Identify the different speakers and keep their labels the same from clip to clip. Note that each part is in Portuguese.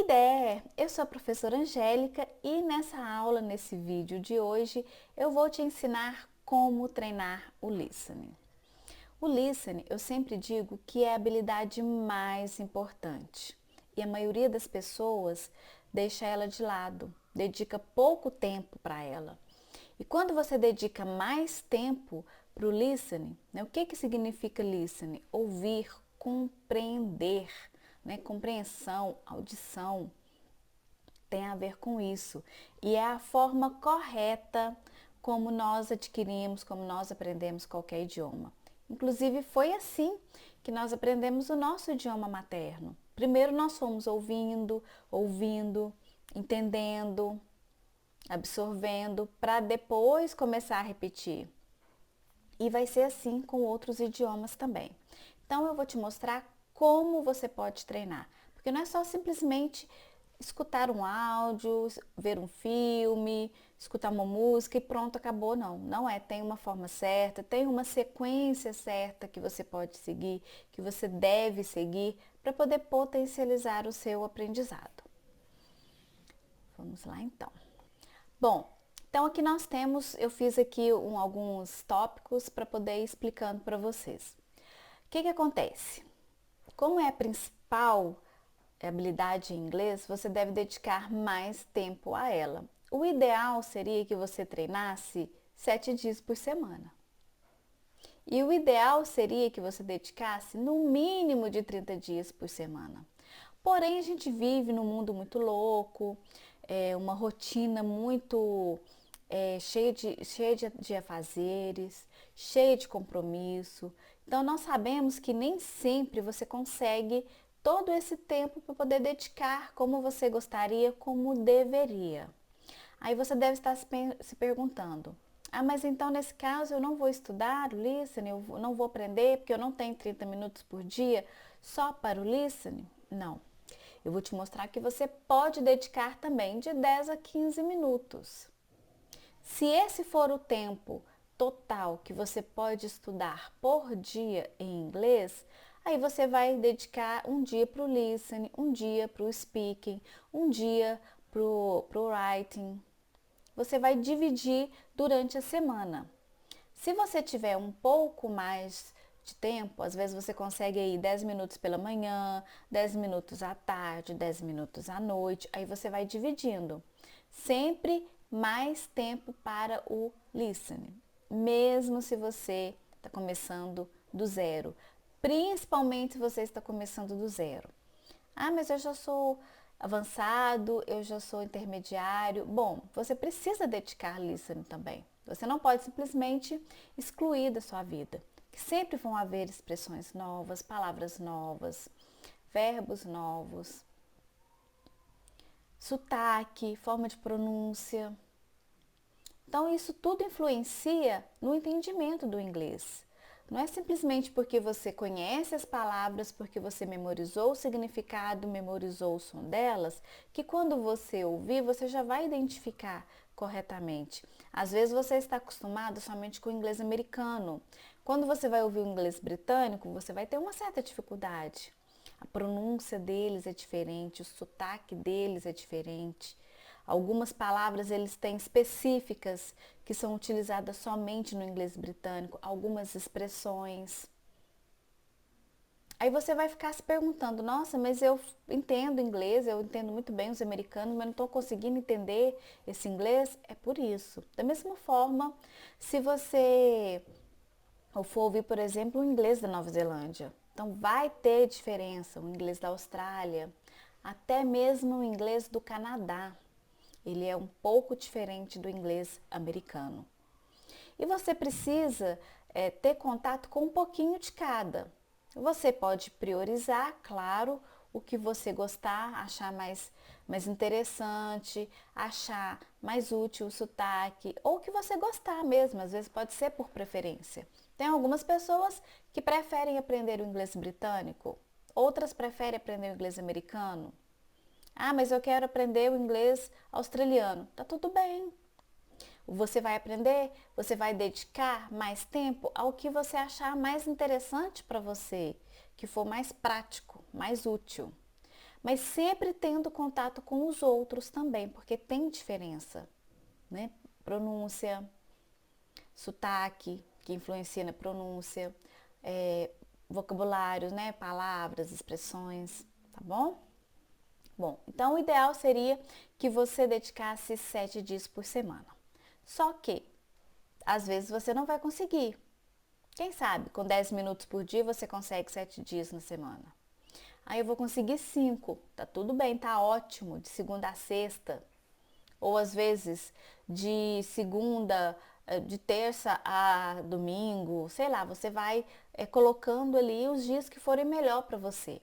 Speaker 1: there! Eu sou a professora Angélica e nessa aula, nesse vídeo de hoje, eu vou te ensinar como treinar o listening. O listening, eu sempre digo que é a habilidade mais importante e a maioria das pessoas deixa ela de lado, dedica pouco tempo para ela. E quando você dedica mais tempo para o listening, o que significa listening? Ouvir, compreender. Compreensão, audição, tem a ver com isso. E é a forma correta como nós adquirimos, como nós aprendemos qualquer idioma. Inclusive foi assim que nós aprendemos o nosso idioma materno. Primeiro nós fomos ouvindo, entendendo, absorvendo, para depois começar a repetir. E vai ser assim com outros idiomas também. Então eu vou te mostrar como você pode treinar. Porque não é só simplesmente escutar um áudio, ver um filme, escutar uma música e pronto, acabou, não. Não é, tem uma forma certa, tem uma sequência certa que você pode seguir, que você deve seguir para poder potencializar o seu aprendizado. Vamos lá então. Bom, então aqui nós temos, eu fiz aqui alguns tópicos para poder ir explicando para vocês. O que acontece? Como é a principal habilidade em inglês, você deve dedicar mais tempo a ela. O ideal seria que você treinasse 7 dias por semana. E o ideal seria que você dedicasse no mínimo de 30 dias por semana. Porém, a gente vive num mundo muito louco, uma rotina muito cheia de afazeres, cheia de compromisso. Então, nós sabemos que nem sempre você consegue todo esse tempo para poder dedicar como você gostaria, como deveria. Aí você deve estar se perguntando, mas então nesse caso eu não vou estudar o listening, eu não vou aprender porque eu não tenho 30 minutos por dia só para o listening? Não. Eu vou te mostrar que você pode dedicar também de 10 a 15 minutos. Se esse for o tempo total que você pode estudar por dia em inglês, aí você vai dedicar um dia para o listening, um dia para o speaking, um dia para o writing. Você vai dividir durante a semana. Se você tiver um pouco mais de tempo, às vezes você consegue aí 10 minutos pela manhã, 10 minutos à tarde, 10 minutos à noite, aí você vai dividindo. Sempre mais tempo para o listening, mesmo se você está começando do zero, principalmente se você está começando do zero. Mas eu já sou avançado, eu já sou intermediário. Bom, você precisa dedicar listening também. Você não pode simplesmente excluir da sua vida, que sempre vão haver expressões novas, palavras novas, verbos novos, sotaque, forma de pronúncia. Então, isso tudo influencia no entendimento do inglês. Não é simplesmente porque você conhece as palavras, porque você memorizou o significado, memorizou o som delas, que quando você ouvir, você já vai identificar corretamente. Às vezes você está acostumado somente com o inglês americano. Quando você vai ouvir o inglês britânico, você vai ter uma certa dificuldade. A pronúncia deles é diferente, o sotaque deles é diferente. Algumas palavras eles têm específicas que são utilizadas somente no inglês britânico, algumas expressões. Aí você vai ficar se perguntando, nossa, mas eu entendo inglês, eu entendo muito bem os americanos, mas não estou conseguindo entender esse inglês. É por isso. Da mesma forma, se você for ouvir, por exemplo, o inglês da Nova Zelândia, então vai ter diferença, o inglês da Austrália, até mesmo o inglês do Canadá. Ele é um pouco diferente do inglês americano. E você precisa ter contato com um pouquinho de cada. Você pode priorizar, claro, o que você gostar, achar mais interessante, achar mais útil o sotaque, ou o que você gostar mesmo, às vezes pode ser por preferência. Tem algumas pessoas que preferem aprender o inglês britânico, outras preferem aprender o inglês americano. Mas eu quero aprender o inglês australiano. Tá tudo bem. Você vai aprender, você vai dedicar mais tempo ao que você achar mais interessante para você, que for mais prático, mais útil. mas sempre tendo contato com os outros também, porque tem diferença, né? Pronúncia, sotaque, que influencia na pronúncia, vocabulários, né? Palavras, expressões, tá bom? Bom, então o ideal seria que você dedicasse 7 dias por semana. Só que, às vezes, você não vai conseguir. Quem sabe, com 10 minutos por dia você consegue 7 dias na semana. Aí eu vou conseguir 5, tá tudo bem, tá ótimo, de segunda a sexta. Ou às vezes de segunda, de terça a domingo, sei lá, você vai colocando ali os dias que forem melhor para você.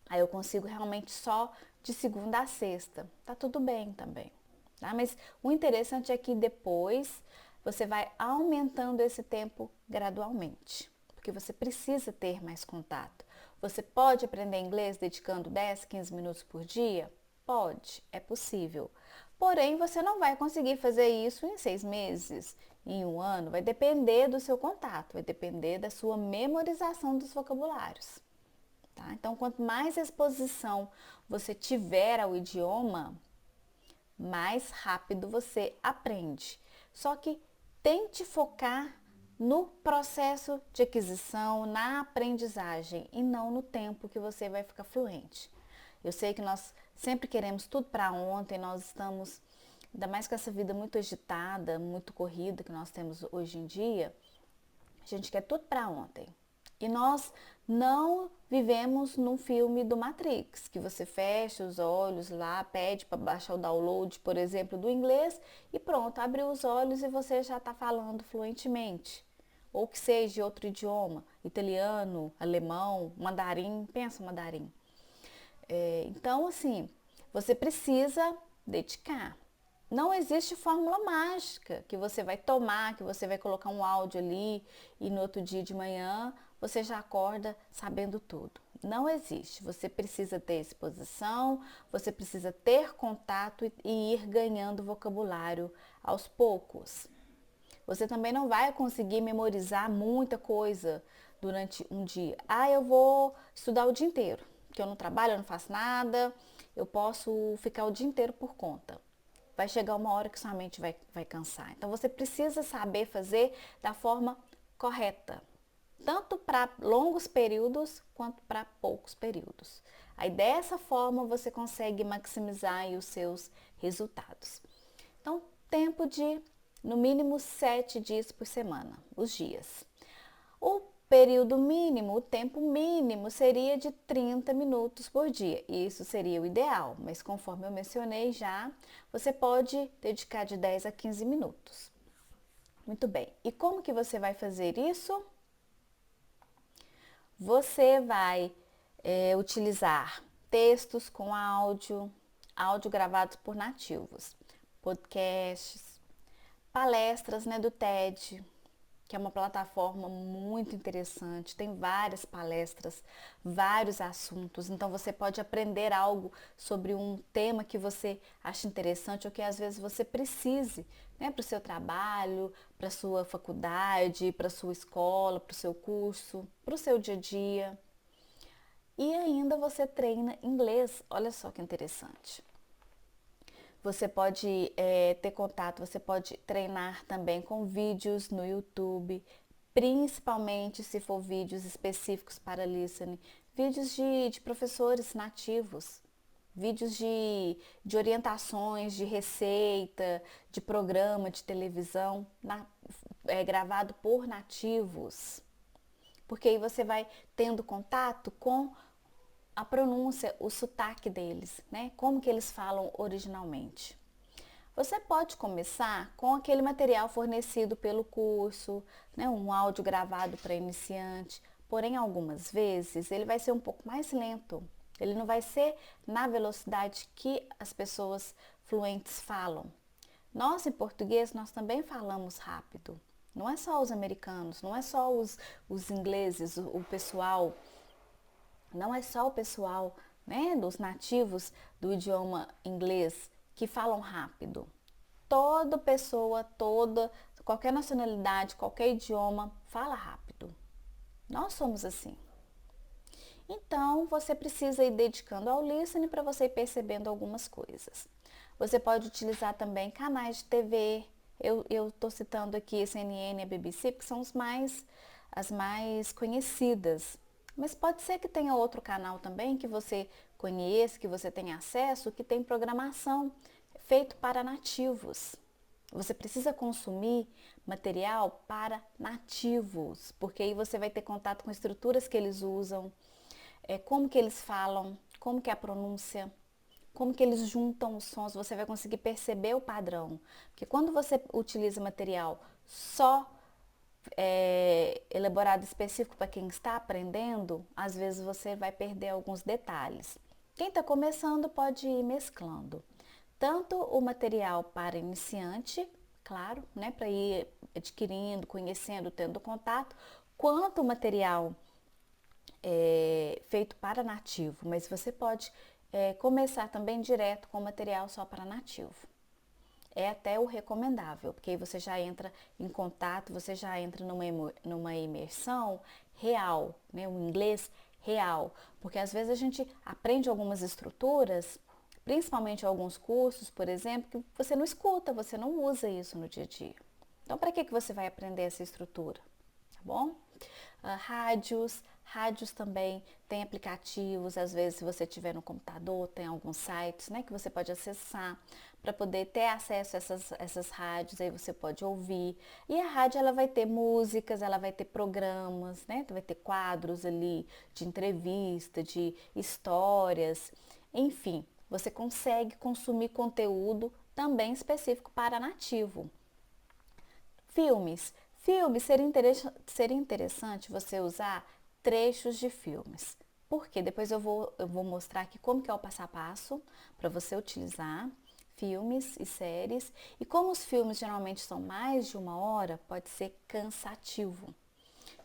Speaker 1: Aí eu consigo realmente só de segunda a sexta, tá tudo bem também. Tá? Mas o interessante é que depois você vai aumentando esse tempo gradualmente, porque você precisa ter mais contato. Você pode aprender inglês dedicando 10, 15 minutos por dia? Pode, é possível. Porém, você não vai conseguir fazer isso em 6 meses, em um ano. Vai depender do seu contato, vai depender da sua memorização dos vocabulários. Tá? Então, quanto mais exposição você tiver ao idioma, mais rápido você aprende. Só que tente focar no processo de aquisição, na aprendizagem e não no tempo que você vai ficar fluente. Eu sei que nós sempre queremos tudo para ontem, nós estamos, ainda mais com essa vida muito agitada, muito corrida que nós temos hoje em dia, a gente quer tudo para ontem. E nós não vivemos num filme do Matrix, que você fecha os olhos lá, pede para baixar o download, por exemplo, do inglês e pronto, abre os olhos e você já está falando fluentemente. Ou que seja de outro idioma, italiano, alemão, mandarim, pensa mandarim. Então, assim, você precisa dedicar. Não existe fórmula mágica que você vai tomar, que você vai colocar um áudio ali e no outro dia de manhã você já acorda sabendo tudo. Não existe. Você precisa ter exposição, você precisa ter contato e ir ganhando vocabulário aos poucos. Você também não vai conseguir memorizar muita coisa durante um dia. Ah, eu vou estudar o dia inteiro, porque eu não trabalho, eu não faço nada, eu posso ficar o dia inteiro por conta. Vai chegar uma hora que sua mente vai cansar. Então você precisa saber fazer da forma correta, tanto para longos períodos quanto para poucos períodos. Aí dessa forma você consegue maximizar os seus resultados. Então, tempo de no mínimo 7 dias por semana, os dias. O período mínimo, o tempo mínimo seria de 30 minutos por dia. Isso seria o ideal, mas conforme eu mencionei já, você pode dedicar de 10 a 15 minutos. Muito bem. E como que você vai fazer isso? Você vai utilizar textos com áudio gravados por nativos, podcasts, palestras, né, do TED, que é uma plataforma muito interessante, tem várias palestras, vários assuntos, então você pode aprender algo sobre um tema que você acha interessante ou que às vezes você precise, né, para o seu trabalho, para a sua faculdade, para a sua escola, para o seu curso, para o seu dia a dia. E ainda você treina inglês, olha só que interessante. Você pode ter contato, você pode treinar também com vídeos no YouTube, principalmente se for vídeos específicos para listening, vídeos de professores nativos, vídeos de orientações, de receita, de programa de televisão, gravado por nativos. Porque aí você vai tendo contato com a pronúncia, o sotaque deles, né? Como que eles falam originalmente. Você pode começar com aquele material fornecido pelo curso, né? Um áudio gravado para iniciante, porém algumas vezes ele vai ser um pouco mais lento. Ele não vai ser na velocidade que as pessoas fluentes falam. Nós em português, nós também falamos rápido. Não é só os americanos, não é só os ingleses, o pessoal. Não é só o pessoal, né, dos nativos do idioma inglês que falam rápido. Toda pessoa, qualquer nacionalidade, qualquer idioma fala rápido. Nós somos assim. Então, você precisa ir dedicando ao listening para você ir percebendo algumas coisas. Você pode utilizar também canais de TV. Eu estou citando aqui a CNN e a BBC, porque são as mais conhecidas. Mas pode ser que tenha outro canal também que você conheça, que você tenha acesso, que tem programação feito para nativos. Você precisa consumir material para nativos, porque aí você vai ter contato com estruturas que eles usam, como que eles falam, como que é a pronúncia, como que eles juntam os sons, você vai conseguir perceber o padrão. Porque quando você utiliza material só elaborado específico para quem está aprendendo, às vezes você vai perder alguns detalhes. Quem está começando pode ir mesclando. Tanto o material para iniciante, claro, né, para ir adquirindo, conhecendo, tendo contato, quanto o material feito para nativo, mas você pode começar também direto com material só para nativo. É até o recomendável, porque aí você já entra em contato, você já entra numa imersão real, né? O inglês real. Porque às vezes a gente aprende algumas estruturas, principalmente alguns cursos, por exemplo, que você não escuta, você não usa isso no dia a dia. Então, para que você vai aprender essa estrutura? Tá bom? Rádios também tem aplicativos, às vezes se você tiver no computador, tem alguns sites, né, que você pode acessar para poder ter acesso a essas rádios, aí você pode ouvir. E a rádio ela vai ter músicas, ela vai ter programas, né, vai ter quadros ali de entrevista, de histórias, enfim, você consegue consumir conteúdo também específico para nativo. Filmes. Filmes, seria interessante você usar trechos de filmes. Porque depois eu vou mostrar aqui como que é o passo a passo para você utilizar filmes e séries. E como os filmes geralmente são mais de 1 hora, pode ser cansativo.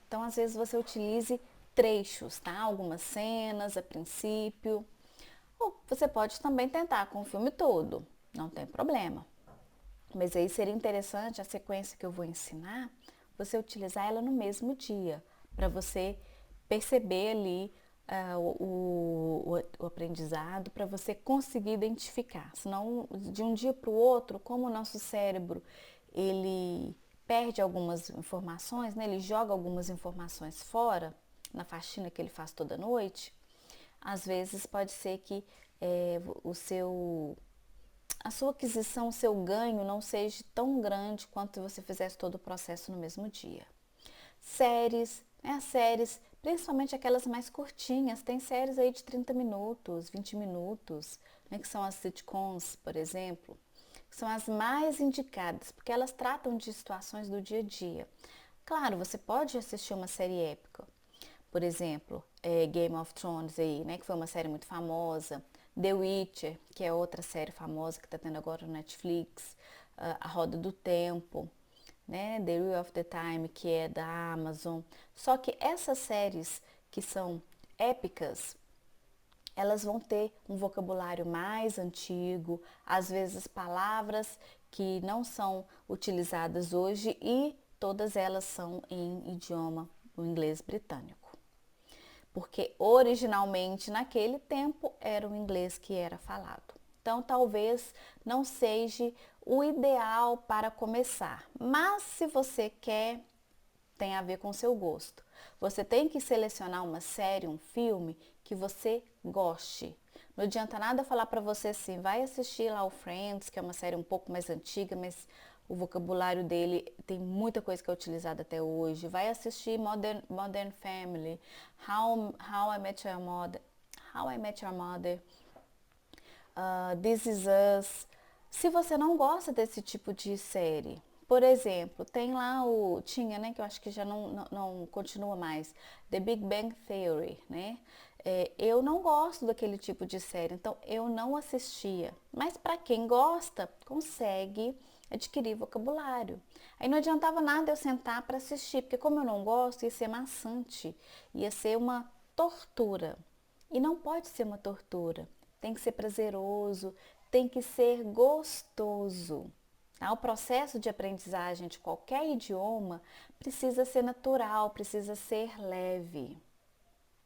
Speaker 1: Então, às vezes, você utilize trechos, tá? Algumas cenas a princípio. Ou você pode também tentar com o filme todo, não tem problema. Mas aí seria interessante a sequência que eu vou ensinar, você utilizar ela no mesmo dia, para você perceber ali o aprendizado, para você conseguir identificar. Senão, de um dia para o outro, como o nosso cérebro, ele perde algumas informações, né? Ele joga algumas informações fora, na faxina que ele faz toda noite, às vezes pode ser que a sua aquisição, o seu ganho não seja tão grande quanto se você fizesse todo o processo no mesmo dia. Séries, né? As séries, principalmente aquelas mais curtinhas, tem séries aí de 30 minutos, 20 minutos, né? Que são as sitcoms, por exemplo, que são as mais indicadas, porque elas tratam de situações do dia a dia. Claro, você pode assistir uma série épica, por exemplo, Game of Thrones aí, né, que foi uma série muito famosa, The Witcher, que é outra série famosa que está tendo agora no Netflix, A Roda do Tempo, né, The Wheel of the Time, que é da Amazon. Só que essas séries que são épicas, elas vão ter um vocabulário mais antigo, às vezes palavras que não são utilizadas hoje e todas elas são em idioma, o inglês britânico. Porque originalmente naquele tempo era o inglês que era falado. Então talvez não seja o ideal para começar, mas se você quer, tem a ver com o seu gosto. Você tem que selecionar uma série, um filme que você goste. Não adianta nada falar para você assim, vai assistir lá o Friends, que é uma série um pouco mais antiga, mas o vocabulário dele tem muita coisa que é utilizada até hoje. Vai assistir Modern Family, How I Met Your Mother, How I Met Your Mother, This Is Us. Se você não gosta desse tipo de série, por exemplo, tem lá tinha, né, que eu acho que já não continua mais, The Big Bang Theory, né? Eu não gosto daquele tipo de série, então eu não assistia. Mas para quem gosta, consegue adquirir vocabulário. Aí não adiantava nada eu sentar para assistir, porque como eu não gosto, ia ser maçante, ia ser uma tortura. E não pode ser uma tortura, tem que ser prazeroso, tem que ser gostoso. Tá? O processo de aprendizagem de qualquer idioma precisa ser natural, precisa ser leve.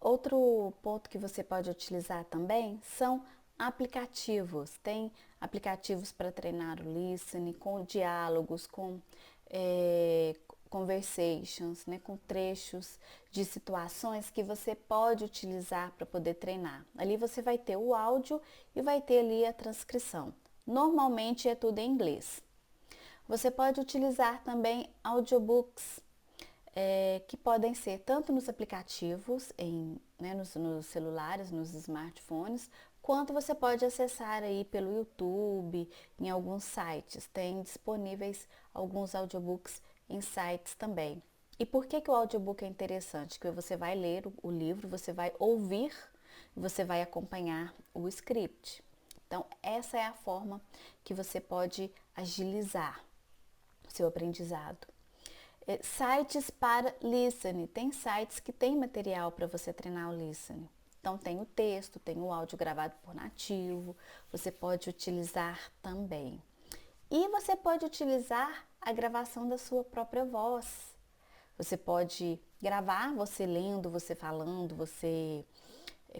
Speaker 1: Outro ponto que você pode utilizar também são aplicativos. Tem aplicativos para treinar o listening, com diálogos, com é, conversations, né, com trechos de situações que você pode utilizar para poder treinar. Ali você vai ter o áudio e vai ter ali a transcrição. Normalmente é tudo em inglês. Você pode utilizar também audiobooks, que podem ser tanto nos aplicativos, né, nos celulares, nos smartphones, quanto você pode acessar aí pelo YouTube, em alguns sites. Tem disponíveis alguns audiobooks em sites também. E por que o audiobook é interessante? Porque você vai ler o livro, você vai ouvir, você vai acompanhar o script. Então, essa é a forma que você pode agilizar o seu aprendizado. Sites para listening. Tem sites que tem material para você treinar o listening. Então tem o texto, tem o áudio gravado por nativo, você pode utilizar também. E você pode utilizar a gravação da sua própria voz. Você pode gravar você lendo, você falando, você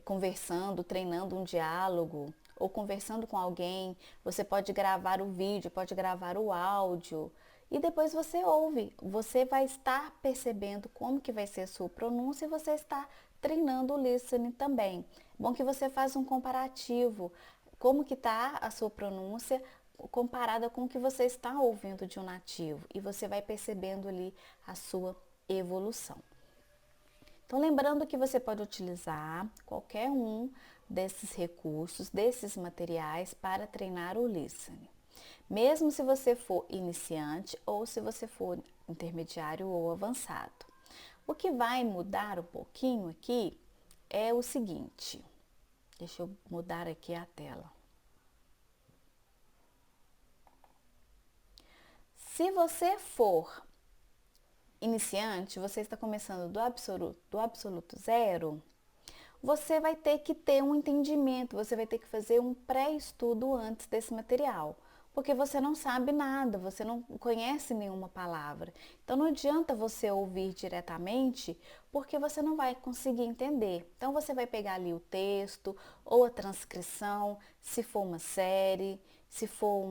Speaker 1: conversando, treinando um diálogo ou conversando com alguém. Você pode gravar o vídeo, pode gravar o áudio e depois você ouve. Você vai estar percebendo como que vai ser a sua pronúncia e você está treinando o listening também. Bom que você faz um comparativo, como que está a sua pronúncia comparada com o que você está ouvindo de um nativo e você vai percebendo ali a sua evolução. Então, lembrando que você pode utilizar qualquer um desses recursos, desses materiais para treinar o listening. Mesmo se você for iniciante ou se você for intermediário ou avançado. O que vai mudar um pouquinho aqui é o seguinte. Deixa eu mudar aqui a tela. Se você for iniciante, você está começando do absoluto zero, você vai ter que ter um entendimento, você vai ter que fazer um pré-estudo antes desse material, porque você não sabe nada, você não conhece nenhuma palavra. Então não adianta você ouvir diretamente, porque você não vai conseguir entender. Então você vai pegar ali o texto ou a transcrição, se for uma série, se for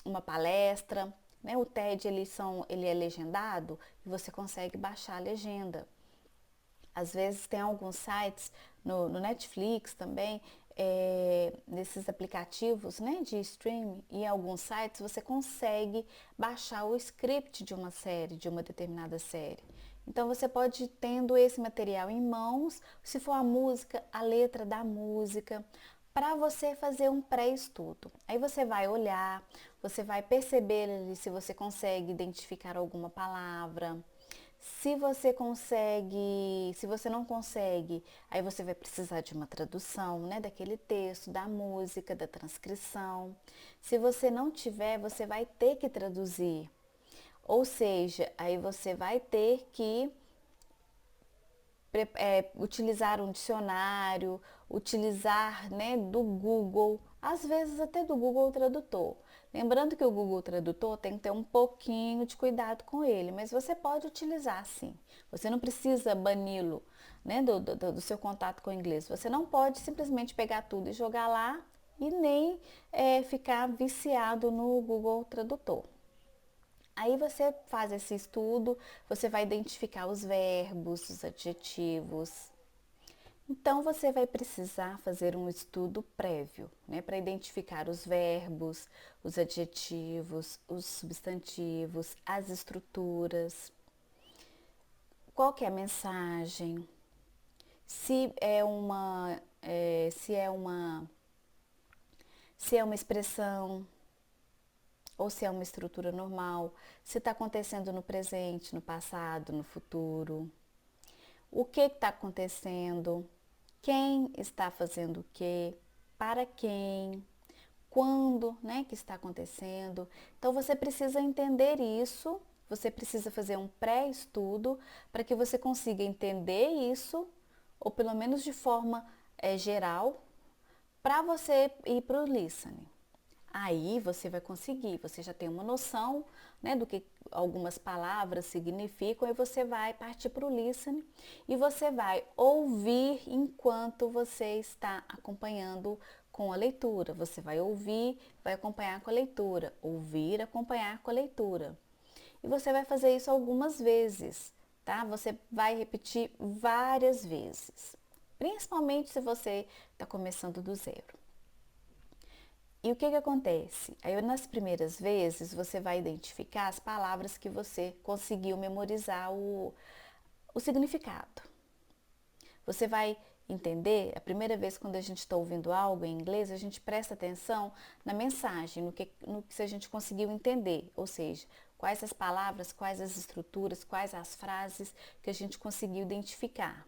Speaker 1: uma palestra, né? O TED ele é legendado e você consegue baixar a legenda. Às vezes tem alguns sites no Netflix também, nesses aplicativos, né, de streaming, e em alguns sites você consegue baixar o script de uma série, de uma determinada série. Então você pode ir tendo esse material em mãos, se for a música, a letra da música, para você fazer um pré-estudo. Aí você vai olhar, você vai perceber ali se você consegue identificar alguma palavra. Se você consegue, se você não consegue, aí você vai precisar de uma tradução, né, daquele texto, da música, da transcrição. Se você não tiver, você vai ter que traduzir. Ou seja, aí você vai ter que utilizar um dicionário, utilizar, né, do Google, às vezes até do Google Tradutor. Lembrando que o Google Tradutor tem que ter um pouquinho de cuidado com ele, mas você pode utilizar sim. Você não precisa bani-lo, né, do seu contato com o inglês. Você não pode simplesmente pegar tudo e jogar lá e nem ficar viciado no Google Tradutor. Aí você faz esse estudo, você vai identificar os verbos, os adjetivos. Então você vai precisar fazer um estudo prévio, né, para identificar os verbos, os adjetivos, os substantivos, as estruturas, qual que é a mensagem, se é uma, se é uma expressão, ou se é uma estrutura normal, se está acontecendo no presente, no passado, no futuro, o que está acontecendo, quem está fazendo o quê, para quem, quando, né, que está acontecendo. Então você precisa entender isso, você precisa fazer um pré-estudo para que você consiga entender isso, ou pelo menos de forma geral, para você ir para o listening. Aí você vai conseguir, você já tem uma noção, né, do que algumas palavras significam, e você vai partir para o listening e você vai ouvir enquanto você está acompanhando com a leitura. Você vai ouvir, vai acompanhar com a leitura, ouvir, acompanhar com a leitura. E você vai fazer isso algumas vezes, tá? Você vai repetir várias vezes, principalmente se você está começando do zero. E o que acontece? Aí nas primeiras vezes você vai identificar as palavras que você conseguiu memorizar o significado. Você vai entender, a primeira vez quando a gente está ouvindo algo em inglês, a gente presta atenção na mensagem, no que a gente conseguiu entender, ou seja, quais as palavras, quais as estruturas, quais as frases que a gente conseguiu identificar.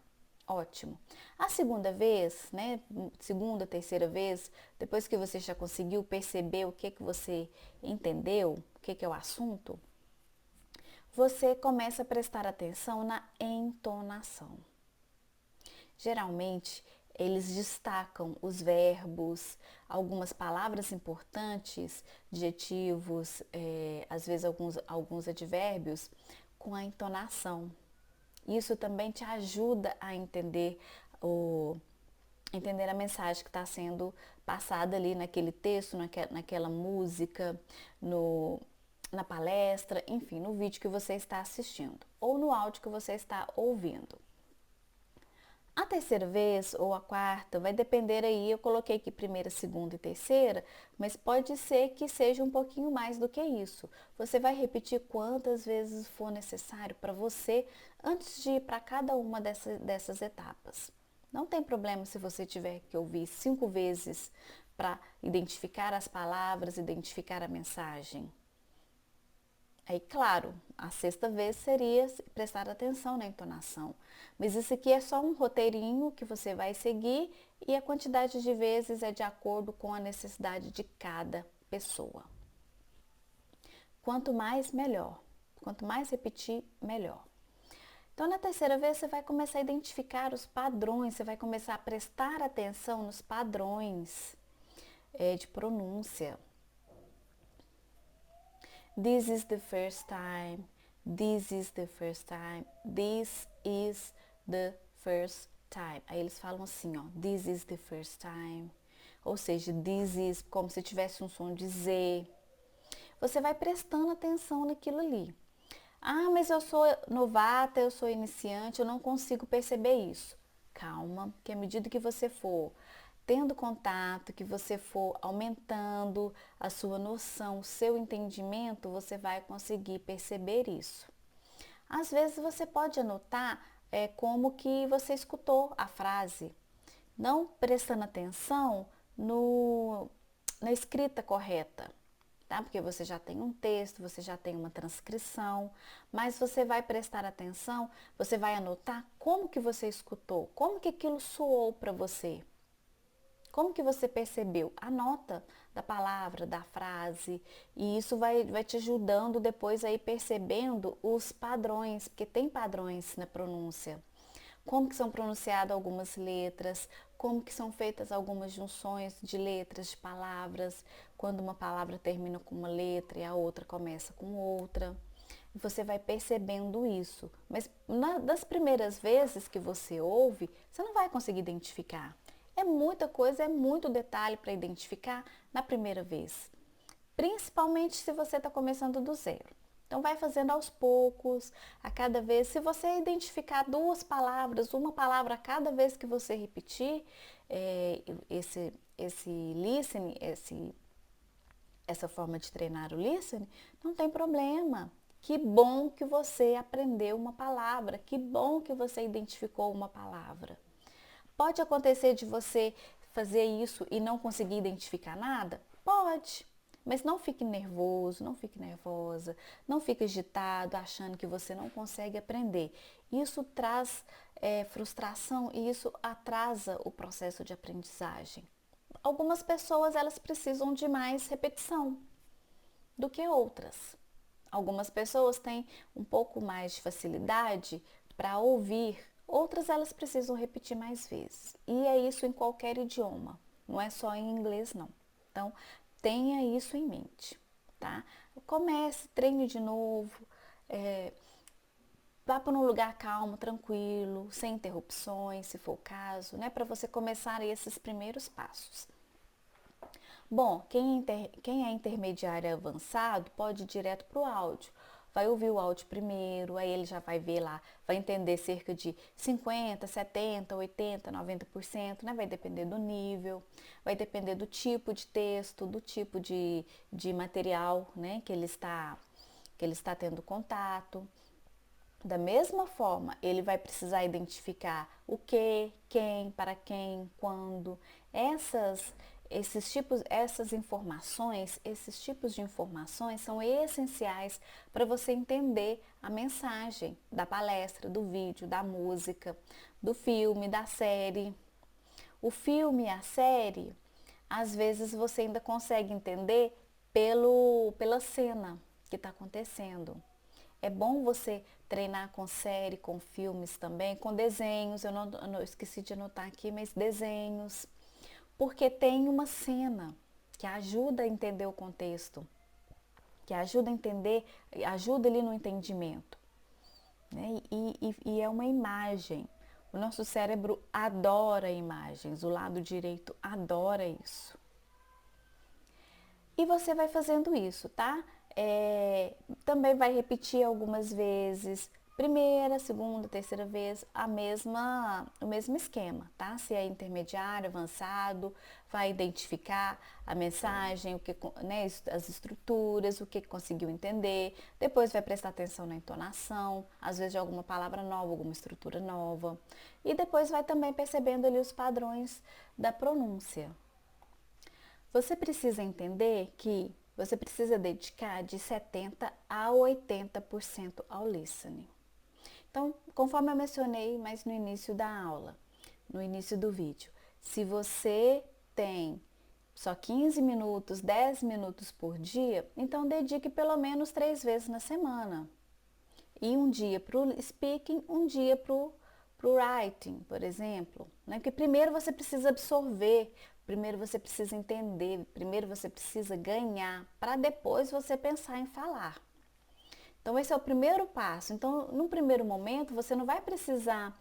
Speaker 1: Ótimo. A segunda vez, né, segunda, terceira vez, depois que você já conseguiu perceber o que você entendeu, o que é o assunto, você começa a prestar atenção na entonação. Geralmente, eles destacam os verbos, algumas palavras importantes, adjetivos, às vezes alguns advérbios, com a entonação. Isso também te ajuda a entender a mensagem que está sendo passada ali naquele texto, naquela música, na palestra, enfim, no vídeo que você está assistindo ou no áudio que você está ouvindo. A terceira vez ou a quarta vai depender aí, eu coloquei aqui primeira, segunda e terceira, mas pode ser que seja um pouquinho mais do que isso. Você vai repetir quantas vezes for necessário para você antes de ir para cada uma dessas etapas. Não tem problema se você tiver que ouvir 5 vezes para identificar as palavras, identificar a mensagem. Aí, claro, a sexta vez seria prestar atenção na entonação. Mas isso aqui é só um roteirinho que você vai seguir e a quantidade de vezes é de acordo com a necessidade de cada pessoa. Quanto mais, melhor. Quanto mais repetir, melhor. Então, na terceira vez, você vai começar a identificar os padrões, você vai começar a prestar atenção nos padrões de pronúncia. This is the first time. This is the first time. This is the first time. Aí eles falam assim, ó. This is the first time. Ou seja, this is como se tivesse um som de Z. Você vai prestando atenção naquilo ali. Ah, mas eu sou novata, eu sou iniciante, eu não consigo perceber isso. Calma, que à medida que você for tendo contato, que você for aumentando a sua noção, o seu entendimento, você vai conseguir perceber isso. Às vezes você pode anotar como que você escutou a frase, não prestando atenção na escrita correta, tá? Porque você já tem um texto, você já tem uma transcrição, mas você vai prestar atenção, você vai anotar como que você escutou, como que aquilo soou para você. Como que você percebeu? Anota da palavra, da frase, e isso vai te ajudando depois aí percebendo os padrões, porque tem padrões na pronúncia. Como que são pronunciadas algumas letras, como que são feitas algumas junções de letras, de palavras, quando uma palavra termina com uma letra e a outra começa com outra. Você vai percebendo isso, mas das primeiras vezes que você ouve, você não vai conseguir identificar. É muita coisa, é muito detalhe para identificar na primeira vez. Principalmente se você está começando do zero. Então vai fazendo aos poucos, a cada vez. Se você identificar 2 palavras, uma palavra a cada vez que você repetir esse listening, essa forma de treinar o listening, não tem problema. Que bom que você aprendeu uma palavra, que bom que você identificou uma palavra. Pode acontecer de você fazer isso e não conseguir identificar nada? Pode, mas não fique nervoso, não fique nervosa, não fique agitado achando que você não consegue aprender. Isso traz frustração e isso atrasa o processo de aprendizagem. Algumas pessoas elas precisam de mais repetição do que outras. Algumas pessoas têm um pouco mais de facilidade para ouvir. Outras elas precisam repetir mais vezes. E é isso em qualquer idioma, não é só em inglês não. Então, tenha isso em mente, tá? Comece, treine de novo, vá para um lugar calmo, tranquilo, sem interrupções, se for o caso, né? Para você começar esses primeiros passos. Bom, quem é intermediário avançado pode ir direto para o áudio. Vai ouvir o áudio primeiro, aí ele já vai ver lá, vai entender cerca de 50, 70, 80, 90%, né? Vai depender do nível, vai depender do tipo de texto, do tipo de material, né? Que ele está tendo contato. Da mesma forma, ele vai precisar identificar o que, quem, para quem, quando. Esses tipos de informações são essenciais para você entender a mensagem da palestra, do vídeo, da música, do filme, da série. O filme e a série, às vezes você ainda consegue entender pela cena que está acontecendo. É bom você treinar com série, com filmes também, com desenhos. Eu não esqueci de anotar aqui, mas desenhos. Porque tem uma cena que ajuda a entender o contexto, que ajuda a entender, ajuda ali no entendimento. Né? E é uma imagem. O nosso cérebro adora imagens, o lado direito adora isso. E você vai fazendo isso, tá? Também vai repetir algumas vezes, primeira, segunda, terceira vez, o mesmo esquema, tá? Se é intermediário, avançado, vai identificar a mensagem, né, as estruturas, o que conseguiu entender, depois vai prestar atenção na entonação, às vezes de alguma palavra nova, alguma estrutura nova, e depois vai também percebendo ali os padrões da pronúncia. Você precisa entender que você precisa dedicar de 70 a 80% ao listening. Então, conforme eu mencionei mais no início da aula, no início do vídeo, se você tem só 15 minutos, 10 minutos por dia, então dedique pelo menos 3 vezes na semana. E um dia para o speaking, um dia para o writing, por exemplo. Né? Porque primeiro você precisa absorver, primeiro você precisa entender, primeiro você precisa ganhar, para depois você pensar em falar. Então, esse é o primeiro passo. Então, num primeiro momento, você não vai precisar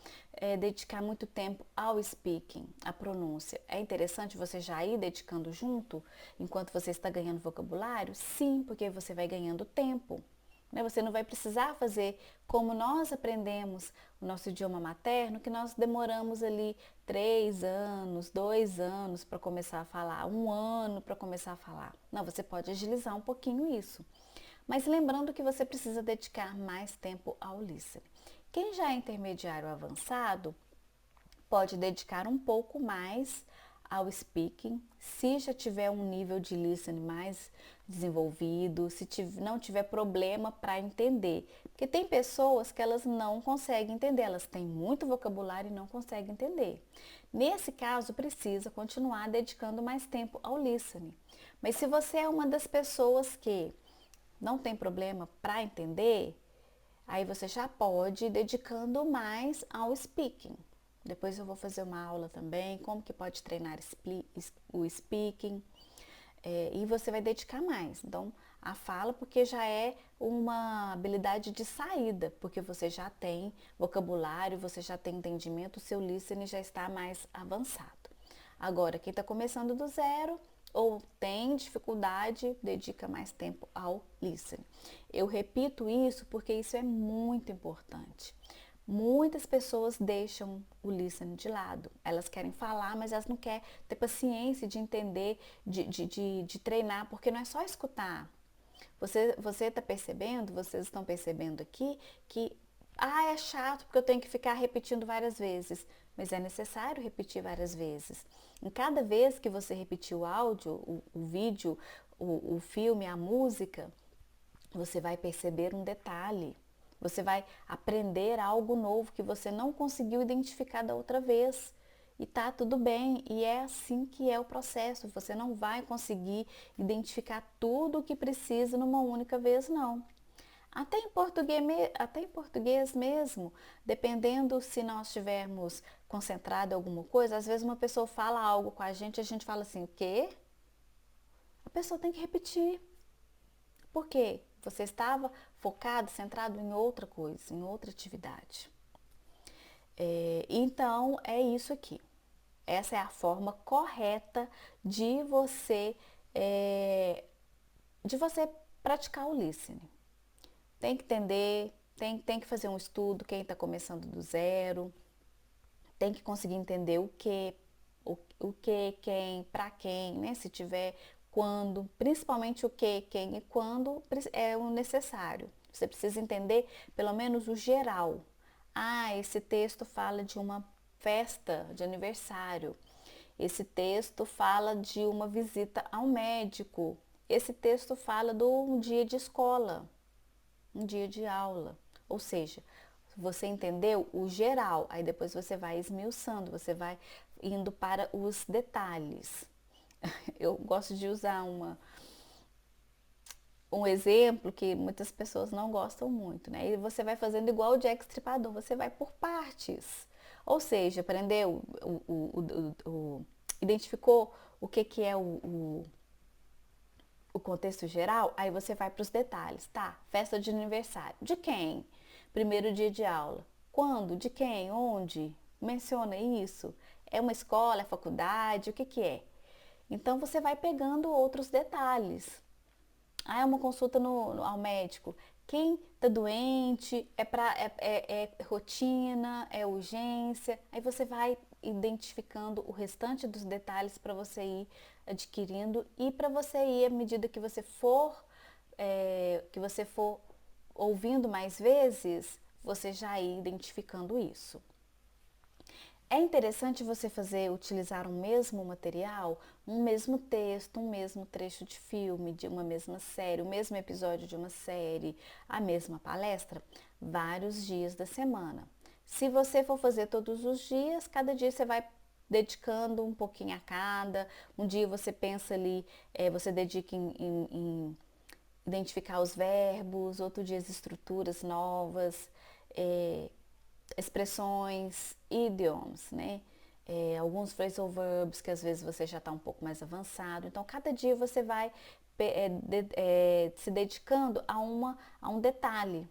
Speaker 1: dedicar muito tempo ao speaking, à pronúncia. É interessante você já ir dedicando junto, enquanto você está ganhando vocabulário? Sim, porque você vai ganhando tempo. Você não vai precisar fazer como nós aprendemos o nosso idioma materno, que nós demoramos ali 3 anos, 2 anos para começar a falar, 1 ano para começar a falar. Não, você pode agilizar um pouquinho isso. Mas lembrando que você precisa dedicar mais tempo ao listening. Quem já é intermediário avançado pode dedicar um pouco mais ao speaking, se já tiver um nível de listening mais desenvolvido, se não tiver problema para entender. Porque tem pessoas que elas não conseguem entender, elas têm muito vocabulário e não conseguem entender. Nesse caso, precisa continuar dedicando mais tempo ao listening. Mas se você é uma das pessoas que não tem problema para entender, aí você já pode ir dedicando mais ao speaking. Depois eu vou fazer uma aula também, como que pode treinar o speaking, e você vai dedicar mais. Então, a fala, porque já é uma habilidade de saída, porque você já tem vocabulário, você já tem entendimento, o seu listening já está mais avançado. Agora, quem está começando do zero ou tem dificuldade, dedica mais tempo ao listening. Eu repito isso porque isso é muito importante. Muitas pessoas deixam o listening de lado. Elas querem falar, mas elas não querem ter paciência de entender, de treinar, porque não é só escutar. Você está percebendo, vocês estão percebendo aqui que é chato porque eu tenho que ficar repetindo várias vezes, mas é necessário repetir várias vezes. Em cada vez que você repetir o áudio, o vídeo, o filme, a música, você vai perceber um detalhe. Você vai aprender algo novo que você não conseguiu identificar da outra vez. E tá tudo bem, e é assim que é o processo. Você não vai conseguir identificar tudo o que precisa numa única vez, não. Até em português mesmo, dependendo se nós estivermos concentrados em alguma coisa, às vezes uma pessoa fala algo com a gente fala assim, o quê? a pessoa tem que repetir. Por quê? Você estava focado, centrado em outra coisa, em outra atividade. Então, é isso aqui. Essa é a forma correta de de você praticar o listening. Tem que entender, tem que fazer um estudo, quem está começando do zero, tem que conseguir entender o que, quem, para quem, né? Se tiver, quando, principalmente o que, quem e quando é o necessário. Você precisa entender pelo menos o geral. Ah, esse texto fala de uma festa de aniversário. Esse texto fala de uma visita ao médico. Esse texto fala de um dia de escola, um dia de aula. Ou seja, você entendeu o geral, aí depois você vai esmiuçando, você vai indo para os detalhes. Eu gosto de usar um exemplo que muitas pessoas não gostam muito, né? E você vai fazendo igual o Jack Stripador, você vai por partes. Ou seja, aprendeu, identificou o que é o contexto geral, aí você vai para os detalhes, tá? Festa de aniversário. De quem? Primeiro dia de aula. Quando? De quem? Onde? Menciona isso. É uma escola, é faculdade? O que é? Então você vai pegando outros detalhes. Ah, é uma consulta ao médico. Quem está doente, é rotina, é urgência. Aí você vai identificando o restante dos detalhes para você ir adquirindo e para você ir, à medida que você for ouvindo mais vezes, você já ir identificando isso. É interessante você utilizar o mesmo material, um mesmo texto, um mesmo trecho de filme, de uma mesma série, o mesmo episódio de uma série, a mesma palestra, vários dias da semana. Se você for fazer todos os dias, cada dia você vai dedicando um pouquinho a cada. Um dia você pensa ali, você dedica em identificar os verbos, outro dia as estruturas novas, expressões, idioms, né? Alguns phrasal verbs que às vezes você já está um pouco mais avançado. Então, cada dia você vai se dedicando a um detalhe,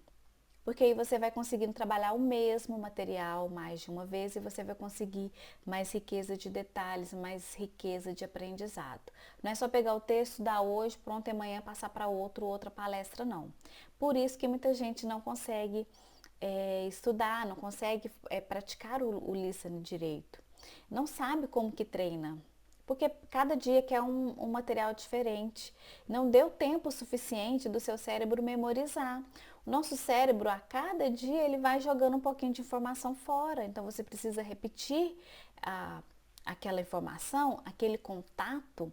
Speaker 1: porque aí você vai conseguindo trabalhar o mesmo material mais de uma vez e você vai conseguir mais riqueza de detalhes, mais riqueza de aprendizado. Não é só pegar o texto, dar hoje, pronto, e amanhã passar para outra palestra, não. Por isso que muita gente não consegue estudar, não consegue praticar o listening direito. Não sabe como que treina. Porque cada dia quer um material diferente. Não deu tempo suficiente do seu cérebro memorizar. O nosso cérebro, a cada dia, ele vai jogando um pouquinho de informação fora. Então, você precisa repetir aquela informação, aquele contato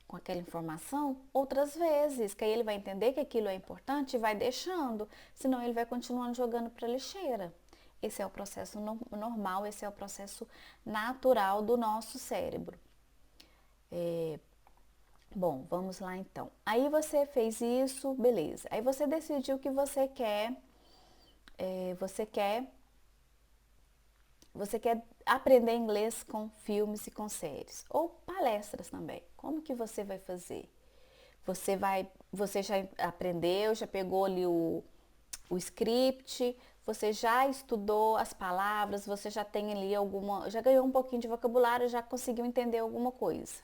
Speaker 1: com aquela informação outras vezes, que aí ele vai entender que aquilo é importante e vai deixando, senão ele vai continuando jogando para a lixeira. Esse é o processo normal, esse é o processo natural do nosso cérebro. Bom, vamos lá então. Aí você fez isso, beleza. Aí você decidiu que você quer aprender inglês com filmes e com séries ou palestras também. Como que você vai fazer? Você já aprendeu, já pegou ali o script, você já estudou as palavras, você já tem ali já ganhou um pouquinho de vocabulário, já conseguiu entender alguma coisa.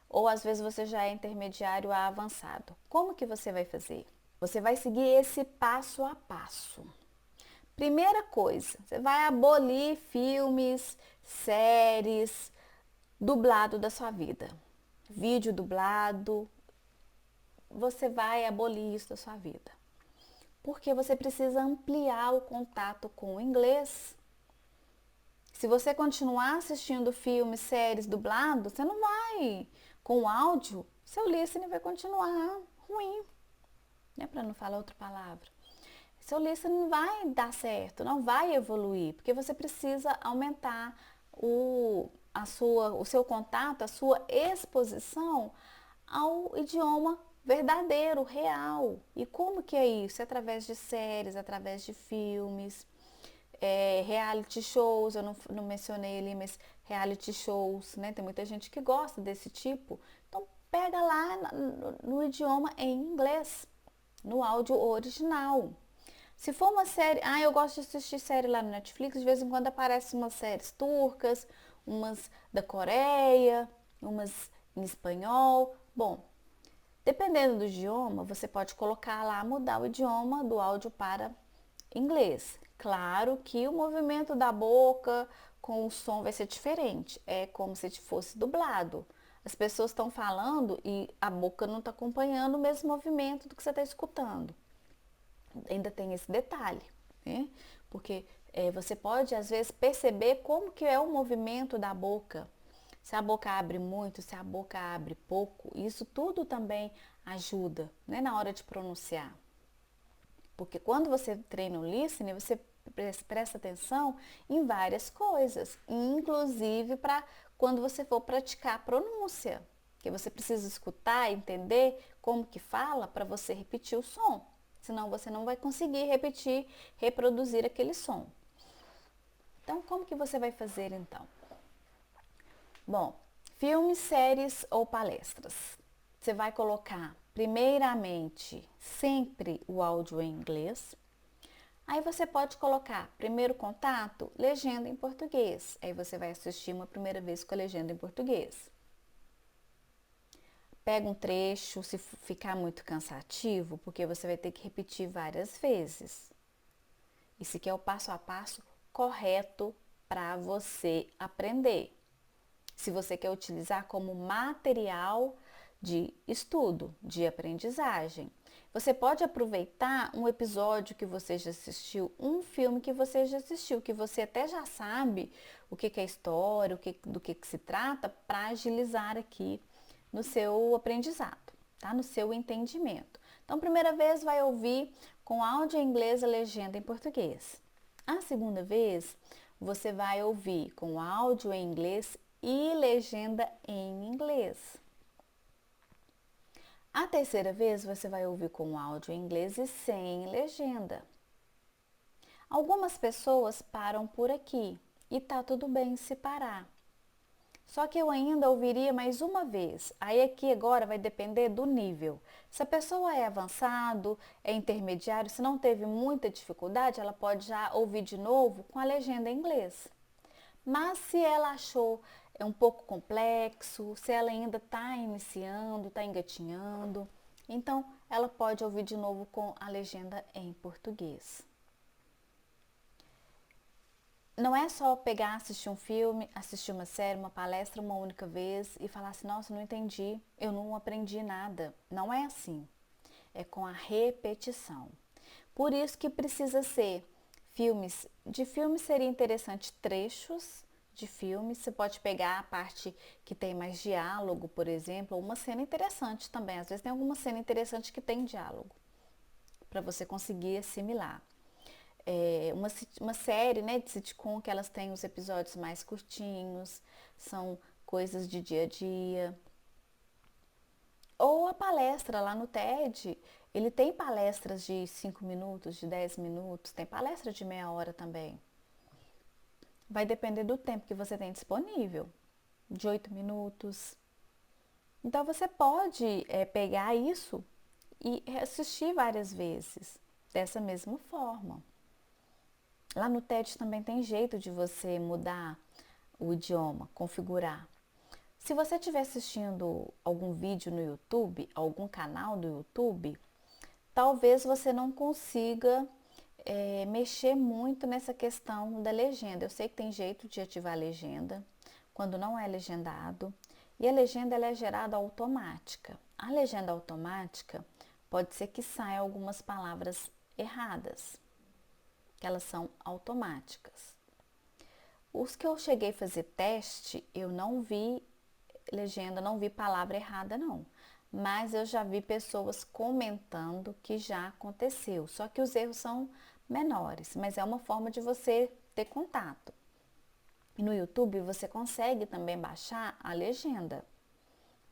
Speaker 1: Ou às vezes você já é intermediário a avançado. Como que você vai fazer? Você vai seguir esse passo a passo. Primeira coisa, você vai abolir filmes, séries, dublado da sua vida. Vídeo dublado, você vai abolir isso da sua vida. Porque você precisa ampliar o contato com o inglês. Se você continuar assistindo filmes, séries dublado, você não vai. Com o áudio, seu listening vai continuar ruim, né? Para não falar outra palavra. Seu listening não vai dar certo, não vai evoluir, porque você precisa aumentar o seu contato, a sua exposição ao idioma verdadeiro, real. E como que é isso? É através de séries, através de filmes, reality shows, eu não mencionei ali, mas reality shows, né? Tem muita gente que gosta desse tipo. Então, pega lá no idioma em inglês, no áudio original. Se for uma série, eu gosto de assistir série lá no Netflix, de vez em quando aparecem umas séries turcas, umas da Coreia, umas em espanhol. Bom, dependendo do idioma, você pode colocar lá, mudar o idioma do áudio para inglês. Claro que o movimento da boca com o som vai ser diferente, é como se fosse dublado. As pessoas estão falando e a boca não está acompanhando o mesmo movimento do que você está escutando. Ainda tem esse detalhe, né? Porque você pode às vezes perceber como que é o movimento da boca. Se a boca abre muito, se a boca abre pouco, isso tudo também ajuda, né, na hora de pronunciar. Porque quando você treina o listening, você presta atenção em várias coisas, inclusive para quando você for praticar a pronúncia, que você precisa escutar, entender como que fala para você repetir o som. Senão você não vai conseguir repetir, reproduzir aquele som. Então, como que você vai fazer então? Bom, filmes, séries ou palestras. Você vai colocar primeiramente sempre o áudio em inglês. Aí você pode colocar primeiro contato, legenda em português. Aí você vai assistir uma primeira vez com a legenda em português. Pega um trecho, se ficar muito cansativo, porque você vai ter que repetir várias vezes. Esse aqui é o passo a passo correto para você aprender. Se você quer utilizar como material de estudo, de aprendizagem. Você pode aproveitar um episódio que você já assistiu, um filme que você já assistiu, que você até já sabe o que é a história, do que se trata, para agilizar aqui no seu aprendizado, tá? No seu entendimento. Então, primeira vez vai ouvir com áudio em inglês a legenda em português. A segunda vez, você vai ouvir com áudio em inglês e legenda em inglês. A terceira vez, você vai ouvir com áudio em inglês e sem legenda. Algumas pessoas param por aqui e tá tudo bem se parar. Só que eu ainda ouviria mais uma vez. Aí aqui agora vai depender do nível. Se a pessoa é avançado, é intermediário, se não teve muita dificuldade, ela pode já ouvir de novo com a legenda em inglês. Mas se ela achou um pouco complexo, se ela ainda está iniciando, está engatinhando, então ela pode ouvir de novo com a legenda em português. Não é só pegar, assistir um filme, assistir uma série, uma palestra uma única vez e falar assim, nossa, não entendi, eu não aprendi nada. Não é assim. É com a repetição. Por isso que precisa ser filmes. De filmes seria interessante trechos de filmes. Você pode pegar a parte que tem mais diálogo, por exemplo, ou uma cena interessante também. Às vezes tem alguma cena interessante que tem diálogo, para você conseguir assimilar. Uma série, né, de sitcom, que elas têm os episódios mais curtinhos, são coisas de dia a dia. Ou a palestra lá no TED, ele tem palestras de 5 minutos, de 10 minutos, tem palestra de meia hora também. Vai depender do tempo que você tem disponível, de 8 minutos. Então você pode pegar isso e assistir várias vezes, dessa mesma forma. Lá no TED também tem jeito de você mudar o idioma, configurar. Se você estiver assistindo algum vídeo no YouTube, algum canal do YouTube, talvez você não consiga mexer muito nessa questão da legenda. Eu sei que tem jeito de ativar a legenda quando não é legendado. E a legenda ela é gerada automática. A legenda automática pode ser que saia algumas palavras erradas, que elas são automáticas. Os que eu cheguei a fazer teste, eu não vi legenda, não vi palavra errada não. Mas eu já vi pessoas comentando que já aconteceu. Só que os erros são menores, mas é uma forma de você ter contato. E no YouTube você consegue também baixar a legenda,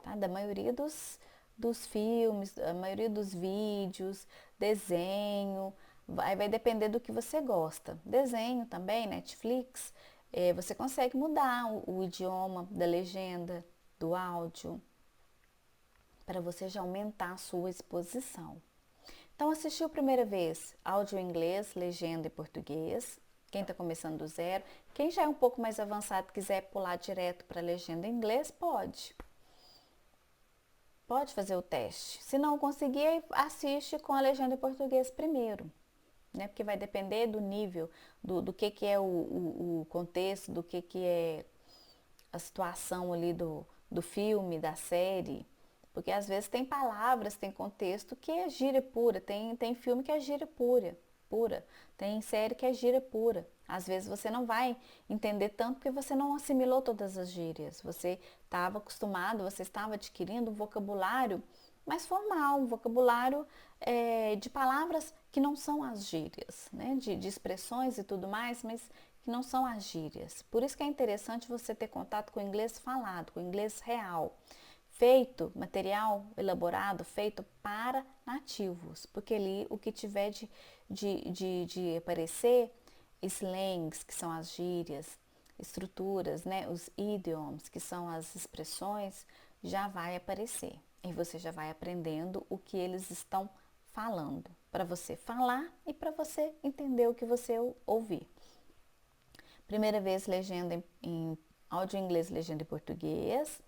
Speaker 1: tá? Da maioria dos filmes, da maioria dos vídeos, desenho. Vai depender do que você gosta. Desenho também, Netflix, você consegue mudar o idioma da legenda, do áudio. para você já aumentar a sua exposição. Então, assistiu a primeira vez, áudio em inglês, legenda em português. Quem está começando do zero. Quem já é um pouco mais avançado e quiser pular direto para a legenda em inglês, pode. Pode fazer o teste. Se não conseguir, assiste com a legenda em português primeiro. Né? Porque vai depender do nível, do que é o contexto, do que é a situação ali do filme, da série. Porque às vezes tem palavras, tem contexto que é gíria pura, tem filme que é gíria pura, tem série que é gíria pura. Às vezes você não vai entender tanto porque você não assimilou todas as gírias. Você estava acostumado, você estava adquirindo um vocabulário mais formal, um vocabulário de palavras que não são as gírias, né? De expressões e tudo mais, mas que não são as gírias. Por isso que é interessante você ter contato com o inglês falado, com o inglês real, feito, material elaborado, feito para nativos, porque ali o que tiver de aparecer, slangs, que são as gírias, estruturas, né, os idioms, que são as expressões, já vai aparecer. E você já vai aprendendo o que eles estão falando, para você falar e para você entender o que você ouvir. Primeira vez, legenda em áudio em inglês, legenda em português.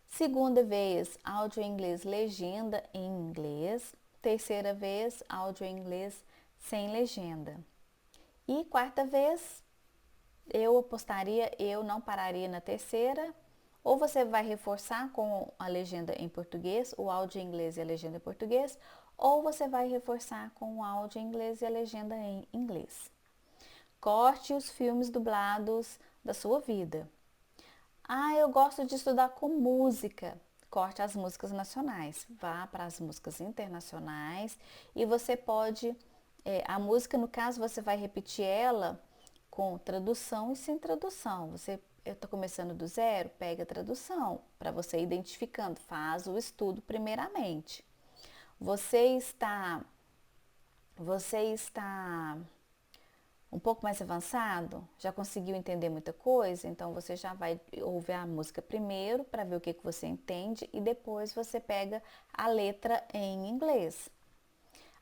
Speaker 1: Segunda vez, áudio em inglês, legenda em inglês. Terceira vez, áudio em inglês sem legenda. E quarta vez, eu apostaria, eu não pararia na terceira. Ou você vai reforçar com a legenda em português, o áudio em inglês e a legenda em português, ou você vai reforçar com o áudio em inglês e a legenda em inglês. Corte os filmes dublados da sua vida. Ah, eu gosto de estudar com música. Corte as músicas nacionais, vá para as músicas internacionais e você pode, a música no caso você vai repetir ela com tradução e sem tradução. Eu estou começando do zero, pega a tradução para você ir identificando, faz o estudo primeiramente. Você está um pouco mais avançado, já conseguiu entender muita coisa, então você já vai ouvir a música primeiro para ver o que você entende e depois você pega a letra em inglês.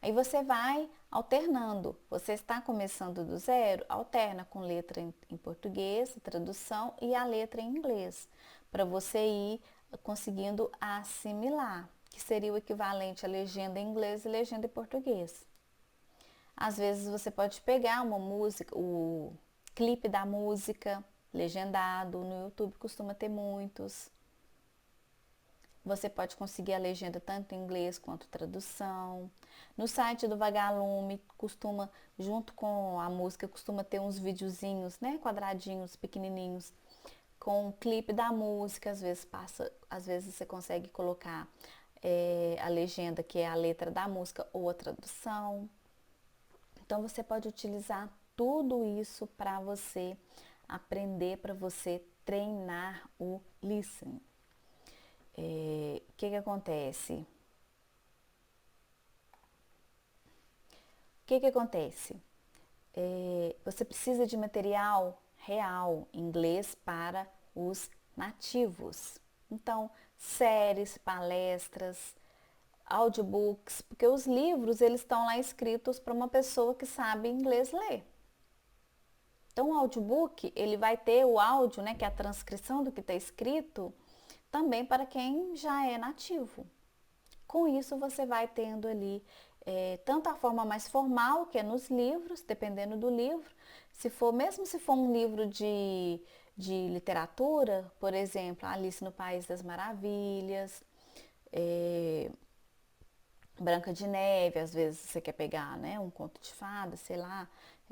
Speaker 1: Aí você vai alternando. Você está começando do zero, alterna com letra em português, tradução e a letra em inglês, para você ir conseguindo assimilar, que seria o equivalente à legenda em inglês e legenda em português. Às vezes você pode pegar uma música, o clipe da música legendado, no YouTube costuma ter muitos. Você pode conseguir a legenda tanto em inglês quanto tradução. No site do Vagalume, junto com a música, costuma ter uns videozinhos, né, quadradinhos, pequenininhos, com o clipe da música. Às vezes você consegue colocar a legenda, que é a letra da música, ou a tradução. Então, você pode utilizar tudo isso para você aprender, para você treinar o listening. O que acontece? O que acontece? Você precisa de material real, inglês para os nativos. Então, séries, palestras, audiobooks, porque os livros eles estão lá escritos para uma pessoa que sabe inglês ler. Então o audiobook ele vai ter o áudio, né, que é a transcrição do que está escrito, também para quem já é nativo. Com isso você vai tendo ali tanto a forma mais formal, que é nos livros, dependendo do livro, mesmo se for um livro de literatura, por exemplo, Alice no País das Maravilhas, Branca de Neve, às vezes você quer pegar, né, um conto de fada, sei lá,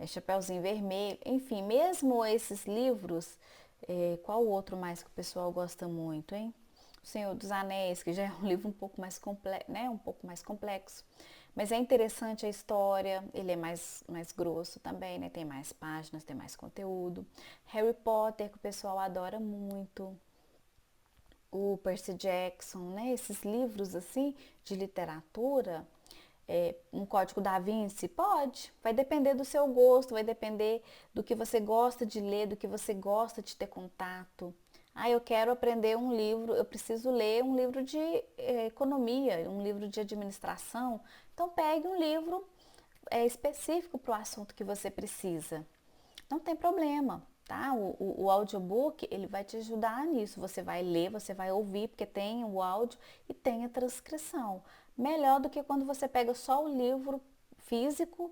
Speaker 1: Chapeuzinho Vermelho, enfim, mesmo esses livros, qual outro mais que o pessoal gosta muito, hein? O Senhor dos Anéis, que já é um livro um pouco mais complexo, né, um pouco mais complexo, mas é interessante a história, ele é mais grosso também, né, tem mais páginas, tem mais conteúdo. Harry Potter, que o pessoal adora muito, o Percy Jackson, né? Esses livros assim de literatura, um Código da Vinci, pode, vai depender do seu gosto, vai depender do que você gosta de ler, do que você gosta de ter contato. Eu quero aprender um livro, eu preciso ler um livro de economia, um livro de administração. Então pegue um livro específico para o assunto que você precisa. Não tem problema, tá? O audiobook, ele vai te ajudar nisso. Você vai ler, você vai ouvir, porque tem o áudio e tem a transcrição. Melhor do que quando você pega só o livro físico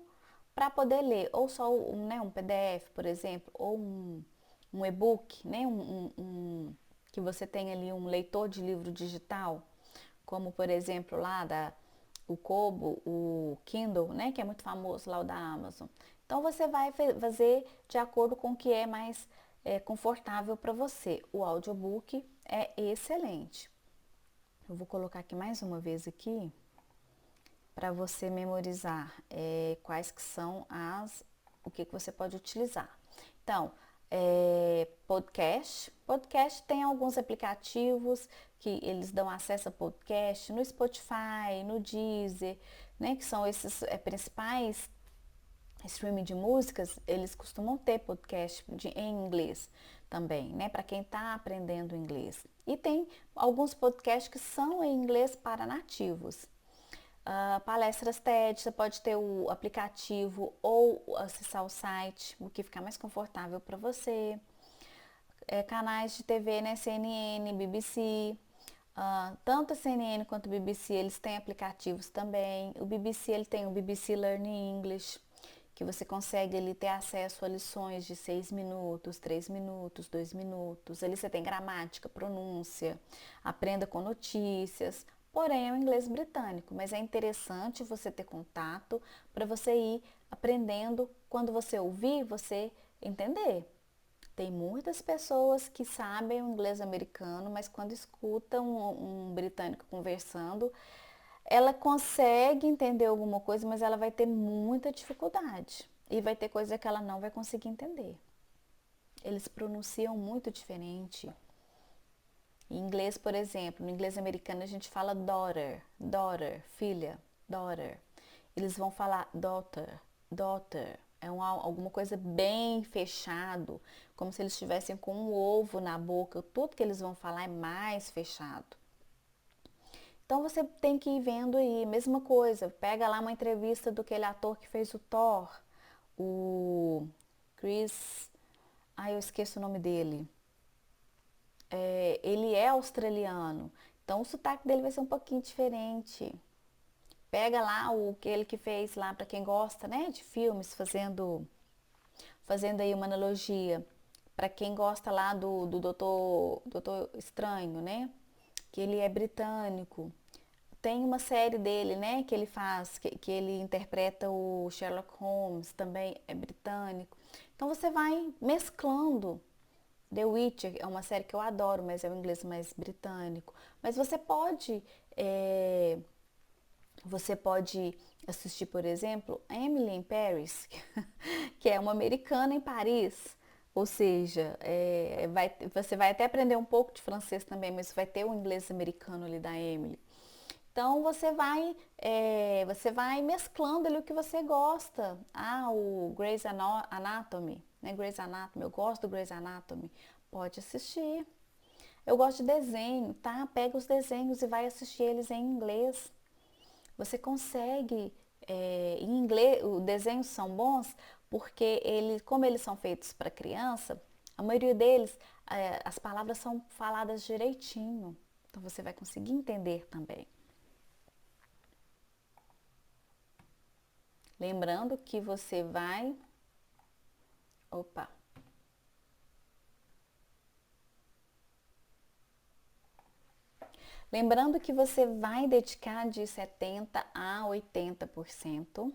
Speaker 1: para poder ler, ou só um PDF, por exemplo, ou um e-book, né? Que você tem ali um leitor de livro digital, como por exemplo o Kobo, o Kindle, né? Que é muito famoso lá o da Amazon. Então você vai fazer de acordo com o que é mais confortável para você. O audiobook é excelente. Eu vou colocar aqui mais uma vez aqui para você memorizar quais que são o que você pode utilizar. Então, podcast. Podcast tem alguns aplicativos que eles dão acesso a podcast no Spotify, no Deezer, né? Que são esses principais streaming de músicas, eles costumam ter podcast em inglês também, né? Para quem está aprendendo inglês. E tem alguns podcasts que são em inglês para nativos. Palestras TED, você pode ter o aplicativo ou acessar o site, o que ficar mais confortável para você. Canais de TV, né? CNN, BBC. Tanto a CNN quanto o BBC, eles têm aplicativos também. O BBC, ele tem o BBC Learning English, que você consegue ali ter acesso a lições de 6 minutos, 3 minutos, 2 minutos. Ali você tem gramática, pronúncia, aprenda com notícias. Porém, é o inglês britânico, mas é interessante você ter contato para você ir aprendendo. Quando você ouvir, você entender. Tem muitas pessoas que sabem o inglês americano, mas quando escutam um britânico conversando, ela consegue entender alguma coisa, mas ela vai ter muita dificuldade. E vai ter coisa que ela não vai conseguir entender. Eles pronunciam muito diferente. Em inglês, por exemplo, no inglês americano a gente fala daughter, filha, daughter. Eles vão falar daughter. Alguma coisa bem fechado, como se eles estivessem com um ovo na boca. Tudo que eles vão falar é mais fechado. Então você tem que ir vendo aí, mesma coisa, pega lá uma entrevista do aquele ator que fez o Thor, o Chris, eu esqueço o nome dele. Ele é australiano, então o sotaque dele vai ser um pouquinho diferente. Pega lá aquele que fez lá, para quem gosta, né, de filmes, fazendo aí uma analogia, para quem gosta lá do Doutor Estranho, né, que ele é britânico. Tem uma série dele, né, que ele faz, que ele interpreta o Sherlock Holmes, também é britânico. Então você vai mesclando. The Witcher é uma série que eu adoro, mas é o inglês mais britânico. Mas você pode assistir, por exemplo, Emily in Paris, que é uma americana em Paris. Ou seja, você vai até aprender um pouco de francês também, mas vai ter o inglês americano ali da Emily. Então você vai mesclando ali o que você gosta. O Grey's Anatomy, né? Grey's Anatomy, eu gosto do Grey's Anatomy. Pode assistir. Eu gosto de desenho, tá? Pega os desenhos e vai assistir eles em inglês. Você consegue, em inglês, os desenhos são bons porque como eles são feitos para criança, a maioria deles, as palavras são faladas direitinho. Então você vai conseguir entender também. Lembrando que você vai. Opa! Lembrando que você vai dedicar de 70 a 80%.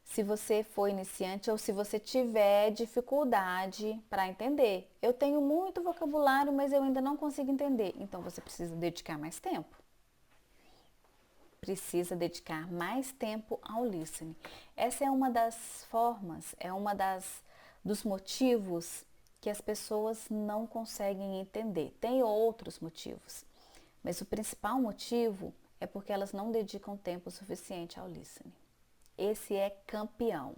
Speaker 1: Se você for iniciante ou se você tiver dificuldade para entender. Eu tenho muito vocabulário, mas eu ainda não consigo entender. Então você precisa dedicar mais tempo. Precisa dedicar mais tempo ao listening. Essa é uma das formas, dos motivos que as pessoas não conseguem entender. Tem outros motivos, mas o principal motivo é porque elas não dedicam tempo suficiente ao listening. Esse é campeão.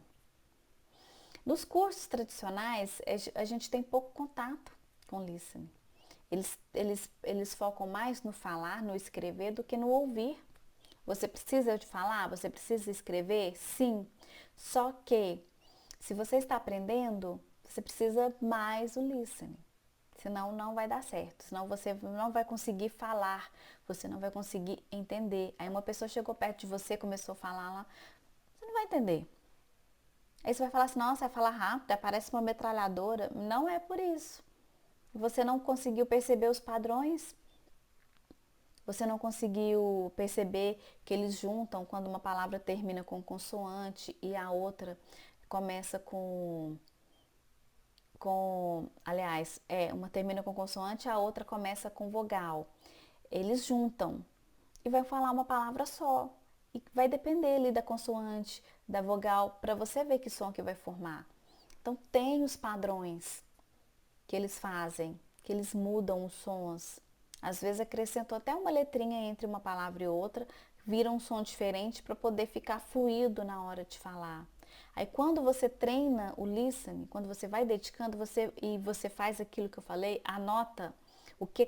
Speaker 1: Nos cursos tradicionais, a gente tem pouco contato com listening. Eles focam mais no falar, no escrever, do que no ouvir. Você precisa de falar? Você precisa escrever? Sim. Só que, se você está aprendendo, você precisa mais do listening. Senão não vai dar certo. Senão você não vai conseguir falar. Você não vai conseguir entender. Aí uma pessoa chegou perto de você, começou a falar lá. Você não vai entender. Aí você vai falar assim, nossa, vai falar rápido, parece uma metralhadora. Não é por isso. Você não conseguiu perceber os padrões. Você não conseguiu perceber que eles juntam quando uma palavra termina com consoante e a outra começa aliás, uma termina com consoante e a outra começa com vogal. Eles juntam e vai falar uma palavra só. E vai depender ali da consoante, da vogal, para você ver que som que vai formar. Então tem os padrões que eles fazem, que eles mudam os sons. Às vezes acrescentam até uma letrinha entre uma palavra e outra, vira um som diferente para poder ficar fluido na hora de falar. Aí quando você treina o listening, quando você vai dedicando e você faz aquilo que eu falei, anota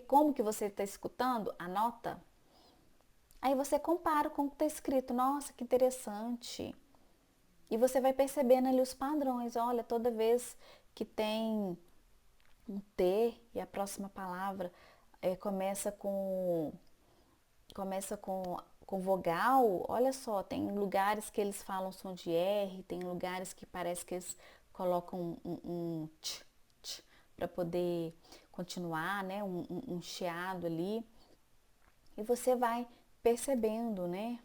Speaker 1: como que você está escutando, anota. Aí você compara com o que está escrito. Nossa, que interessante. E você vai percebendo ali os padrões. Olha, toda vez que tem um T e a próxima palavra começa com vogal, olha só, tem lugares que eles falam som de R, tem lugares que parece que eles colocam um tch para poder continuar, né? Um chiado ali. E você vai percebendo, né?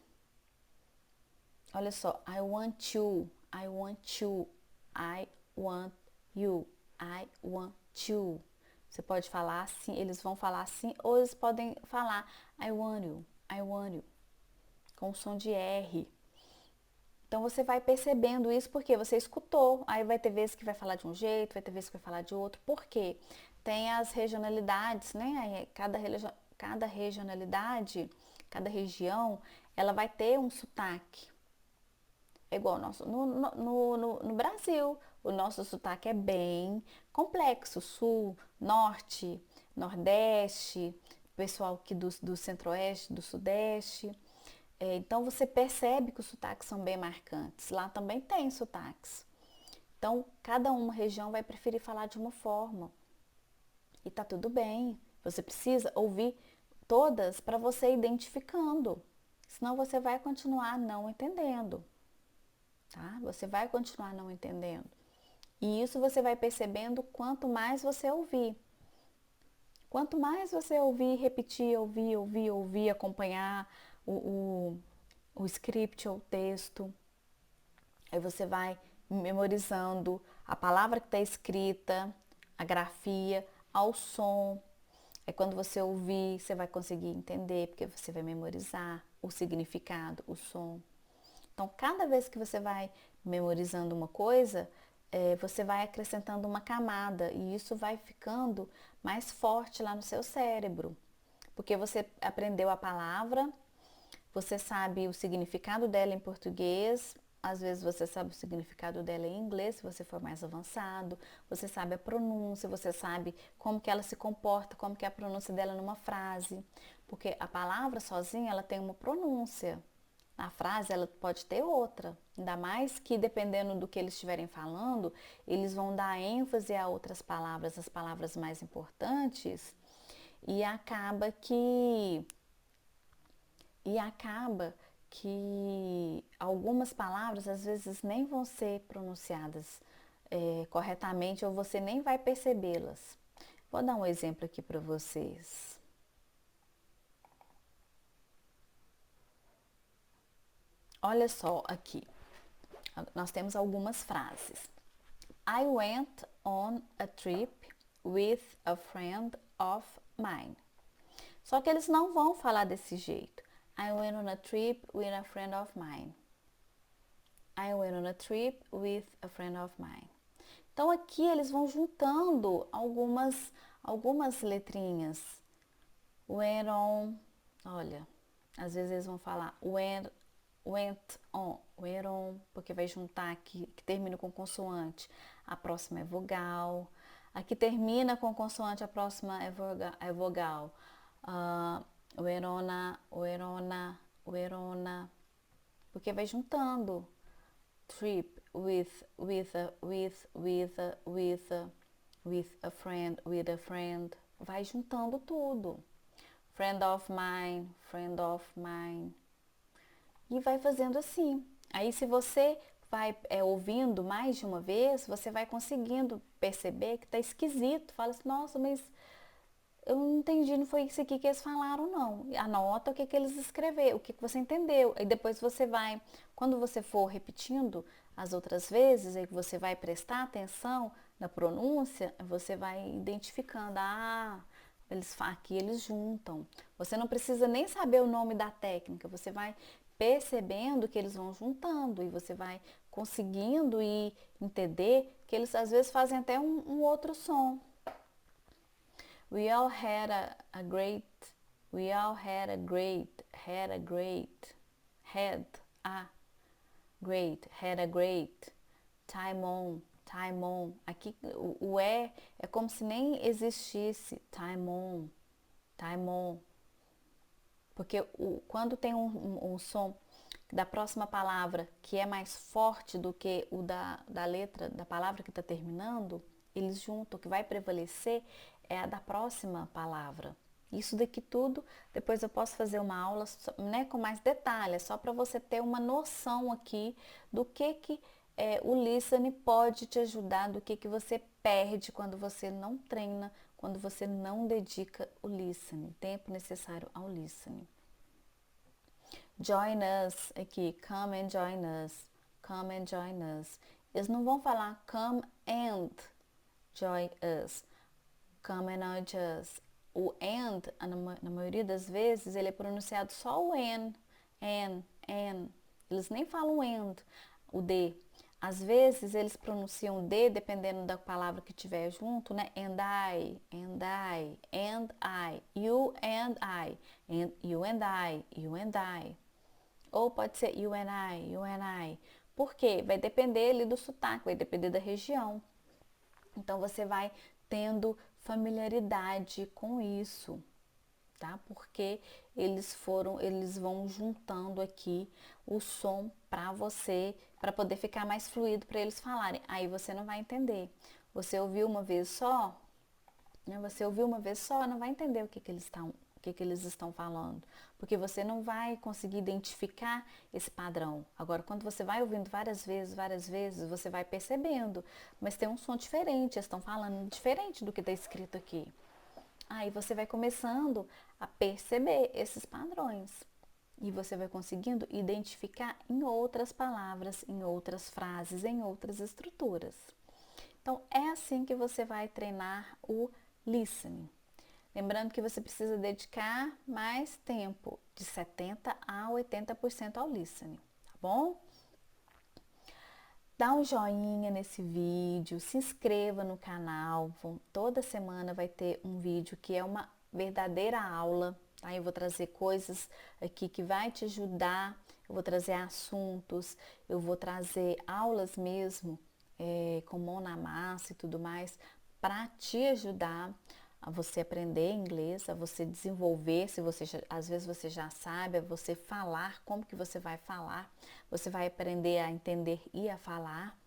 Speaker 1: Olha só, I want you, I want you, I want you, I want you. Você pode falar assim, eles vão falar assim, ou eles podem falar I want you, com som de R. Então você vai percebendo isso porque você escutou. Aí vai ter vezes que vai falar de um jeito, vai ter vezes que vai falar de outro. Por quê? Tem as regionalidades, né? Aí cada regionalidade, cada região, ela vai ter um sotaque. É igual no Brasil. O nosso sotaque é bem complexo. Sul, norte, nordeste, pessoal aqui do centro-oeste, do sudeste. Então você percebe que os sotaques são bem marcantes. Lá também tem sotaques. Então cada uma região vai preferir falar de uma forma. E tá tudo bem. Você precisa ouvir todas para você ir identificando. Senão você vai continuar não entendendo. Tá? Você vai continuar não entendendo. E isso você vai percebendo quanto mais você ouvir. Quanto mais você ouvir, repetir, ouvir, acompanhar o script ou o texto, aí você vai memorizando a palavra que está escrita, a grafia, ao som. Aí quando você ouvir, você vai conseguir entender, porque você vai memorizar o significado, o som. Então, cada vez que você vai memorizando uma coisa, você vai acrescentando uma camada e isso vai ficando mais forte lá no seu cérebro. Porque você aprendeu a palavra, você sabe o significado dela em português, às vezes você sabe o significado dela em inglês, se você for mais avançado, você sabe a pronúncia, você sabe como que ela se comporta, como que é a pronúncia dela numa frase. Porque a palavra sozinha, ela tem uma pronúncia. A frase ela pode ter outra, ainda mais que dependendo do que eles estiverem falando, eles vão dar ênfase a outras palavras, as palavras mais importantes, e acaba que algumas palavras às vezes nem vão ser pronunciadas corretamente ou você nem vai percebê-las. Vou dar um exemplo aqui para vocês. Olha só aqui, nós temos algumas frases. I went on a trip with a friend of mine. Só que eles não vão falar desse jeito. I went on a trip with a friend of mine. I went on a trip with a friend of mine. Então aqui eles vão juntando algumas letrinhas. Went on, olha, às vezes eles vão falar went on, porque vai juntar aqui, que termina com consoante. A próxima é vogal, Aqui termina com consoante, a próxima é vogal. Uerona, uerona, uerona. Porque vai juntando. Trip, with a friend. Vai juntando tudo. Friend of mine. E vai fazendo assim. Aí se você vai ouvindo mais de uma vez, você vai conseguindo perceber que tá esquisito. Fala assim, nossa, mas eu não entendi, não foi isso aqui que eles falaram, não. Anota o que eles escreveram, o que você entendeu. E depois você vai, quando você for repetindo as outras vezes, aí você vai prestar atenção na pronúncia, você vai identificando, aqui eles juntam. Você não precisa nem saber o nome da técnica, você vai percebendo que eles vão juntando e você vai conseguindo e entender que eles às vezes fazem até um outro som. We all had a great time on. Aqui o é como se nem existisse time on. Porque quando tem um som da próxima palavra que é mais forte do que o da letra da palavra que está terminando, eles juntam, o que vai prevalecer é a da próxima palavra. Isso daqui tudo, depois eu posso fazer uma aula, né, com mais detalhes, só para você ter uma noção aqui do que o listening pode te ajudar, do que você perde quando você não treina, quando você não dedica o listening, tempo necessário ao listening. Join us aqui, come and join us. Eles não vão falar come and join us, come and join us. O and, na maioria das vezes, ele é pronunciado só o an. Eles nem falam and, o D. Às vezes eles pronunciam D, dependendo da palavra que tiver junto, né? And I, you and I, you and I. Ou pode ser you and I. Por quê? Vai depender ali do sotaque, vai depender da região. Então você vai tendo familiaridade com isso, tá? Porque eles vão juntando aqui o som para você, para poder ficar mais fluido para eles falarem. Aí você não vai entender. Você ouviu uma vez só, né? Não vai entender o que eles estão falando, porque você não vai conseguir identificar esse padrão. Agora, quando você vai ouvindo várias vezes, você vai percebendo, mas tem um som diferente, eles estão falando diferente do que está escrito aqui. Aí você vai começando a perceber esses padrões e você vai conseguindo identificar em outras palavras, em outras frases, em outras estruturas. Então, é assim que você vai treinar o listening. Lembrando que você precisa dedicar mais tempo, de 70% a 80% ao listening, tá bom? Dá um joinha nesse vídeo, se inscreva no canal. Toda semana vai ter um vídeo que é uma verdadeira aula, tá? Eu vou trazer coisas aqui que vai te ajudar, eu vou trazer assuntos, eu vou trazer aulas mesmo, com mão na massa e tudo mais, para te ajudar a você aprender inglês, a você desenvolver, se você às vezes você já sabe, a você falar, como que você vai falar, você vai aprender a entender e a falar.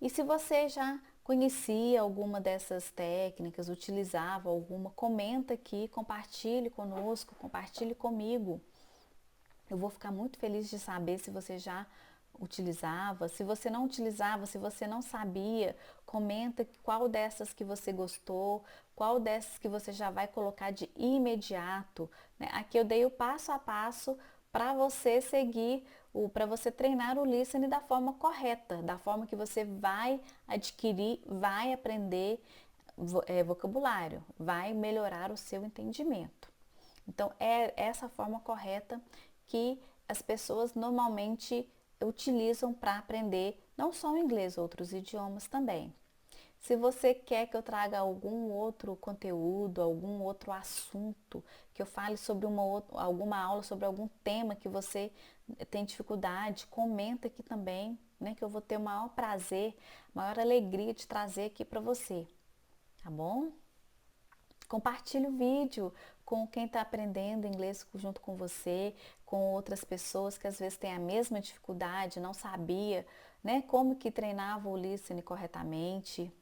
Speaker 1: E se você já conhecia alguma dessas técnicas, utilizava alguma, comenta aqui, compartilhe conosco, compartilhe comigo. Eu vou ficar muito feliz de saber se você já utilizava. Se você não utilizava, se você não sabia, comenta qual dessas que você gostou, qual dessas que você já vai colocar de imediato, né? Aqui eu dei o passo a passo para você seguir, para você treinar o listening da forma correta, da forma que você vai adquirir, vai aprender vocabulário, vai melhorar o seu entendimento. Então, é essa forma correta que as pessoas normalmente utilizam para aprender não só o inglês, outros idiomas também. Se você quer que eu traga algum outro conteúdo, algum outro assunto, que eu fale sobre alguma aula, sobre algum tema que você tem dificuldade, comenta aqui também, né, que eu vou ter o maior prazer, maior alegria de trazer aqui para você. tá bom? Compartilhe o vídeo com quem está aprendendo inglês junto com você, com outras pessoas que às vezes têm a mesma dificuldade, não sabia, né, como que treinava o listening corretamente.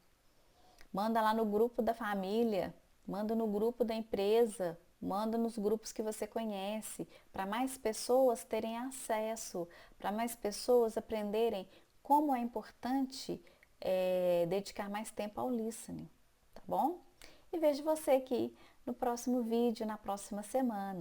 Speaker 1: Manda lá no grupo da família, manda no grupo da empresa, manda nos grupos que você conhece, para mais pessoas terem acesso, para mais pessoas aprenderem como é importante dedicar mais tempo ao listening, tá bom? E vejo você aqui no próximo vídeo, na próxima semana.